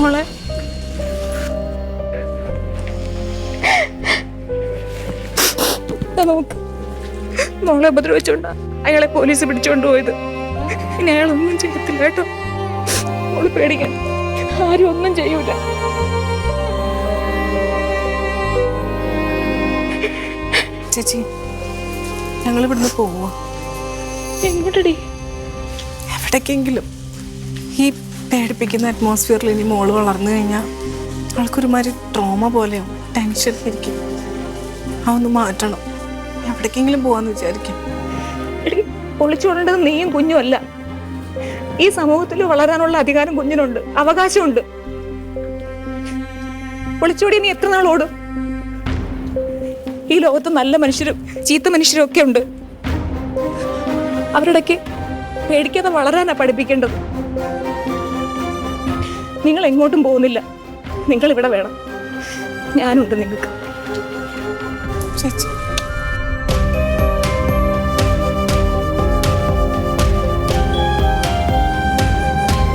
മോളെ നോക്ക്, മോളെ ഉപദ്രവിച്ചോണ്ടാ അയാളെ പോലീസ് പിടിച്ചോണ്ട് പോയത്. ഇനി അയാളൊന്നും ചെയ്യത്തില്ല കേട്ടോ. മോള് പേടിക്കണം, ആരും ഒന്നും ചെയ്യൂല. ചേച്ചി, ഞങ്ങൾ ഇവിടുന്ന് പോവാ. എങ്ങോട്ടടി? എവിടേക്കെങ്കിലും. ഈ പേടിപ്പിക്കുന്ന അറ്റ്മോസ്ഫിയറിൽ ഇനി മോള് വളർന്നു കഴിഞ്ഞാൽ അവൾക്കൊരുമാതിരി ട്രോമ പോലെയോ ടെൻഷൻ ആയിരിക്കും. അതൊന്ന് മാറ്റണം. എവിടേക്കെങ്കിലും പോവാന്ന് വിചാരിക്കും. ഒളിച്ചോടേണ്ടത് നീയും കുഞ്ഞും അല്ല. ഈ സമൂഹത്തിൽ വളരാനുള്ള അധികാരം കുഞ്ഞിനുണ്ട്, അവകാശമുണ്ട്. ഒളിച്ചോടി നീ എത്ര നാൾ ഓടും? ഈ ലോകത്ത് നല്ല മനുഷ്യരും ചീത്ത മനുഷ്യരും ഒക്കെ ഉണ്ട്. അവരുടെക്ക് പേടിക്കാതെ വളരാനാ പഠിപ്പിക്കേണ്ടത്. നിങ്ങൾ എങ്ങോട്ടും പോകുന്നില്ല, നിങ്ങൾ ഇവിടെ വേണം. ഞാനുണ്ട് നിങ്ങൾക്ക്. ചേച്ചി